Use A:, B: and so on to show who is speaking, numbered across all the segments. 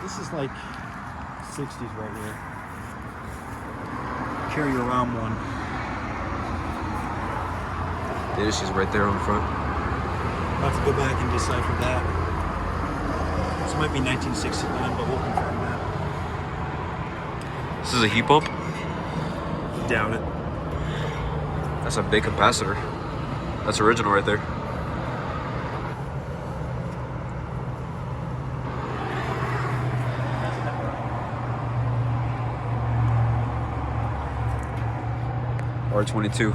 A: This is like 60s right here. Carry around one.
B: Yeah, she's right there on the front.
A: I'll have to go back and decipher that. This might be 1969, but we'll confirm that.
B: This is a heat pump?
A: Doubt it.
B: That's a big capacitor. That's original right there. R22.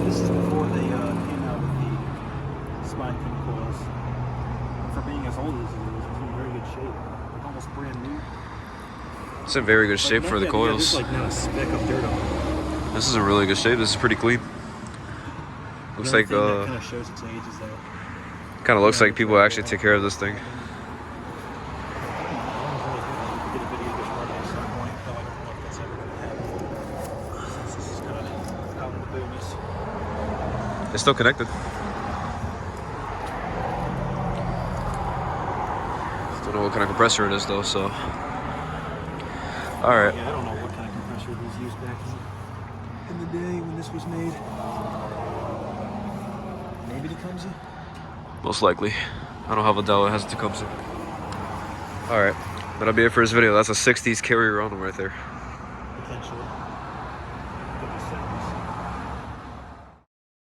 A: This is before they came out with the spine fin coils. For being as old as it is, it's in very good shape. Like almost brand new.
B: It's in very good shape for the coils.
A: There's like not a speck of dirt on it.
B: This is in really good shape. This is pretty clean. Looks like
A: that kind of shows its age is that.
B: kind of looks like people actually take care of this thing. It's still connected. Still know what kind of compressor it is though, so. Alright.
A: Yeah, I don't know what kind of compressor was used back in the day when this was made. Maybe Tecumseh?
B: Most likely. I don't have a doubt it has a Tecumseh. Alright. That'll be it for this video. That's a 60s carrier on them right there.
A: Potentially.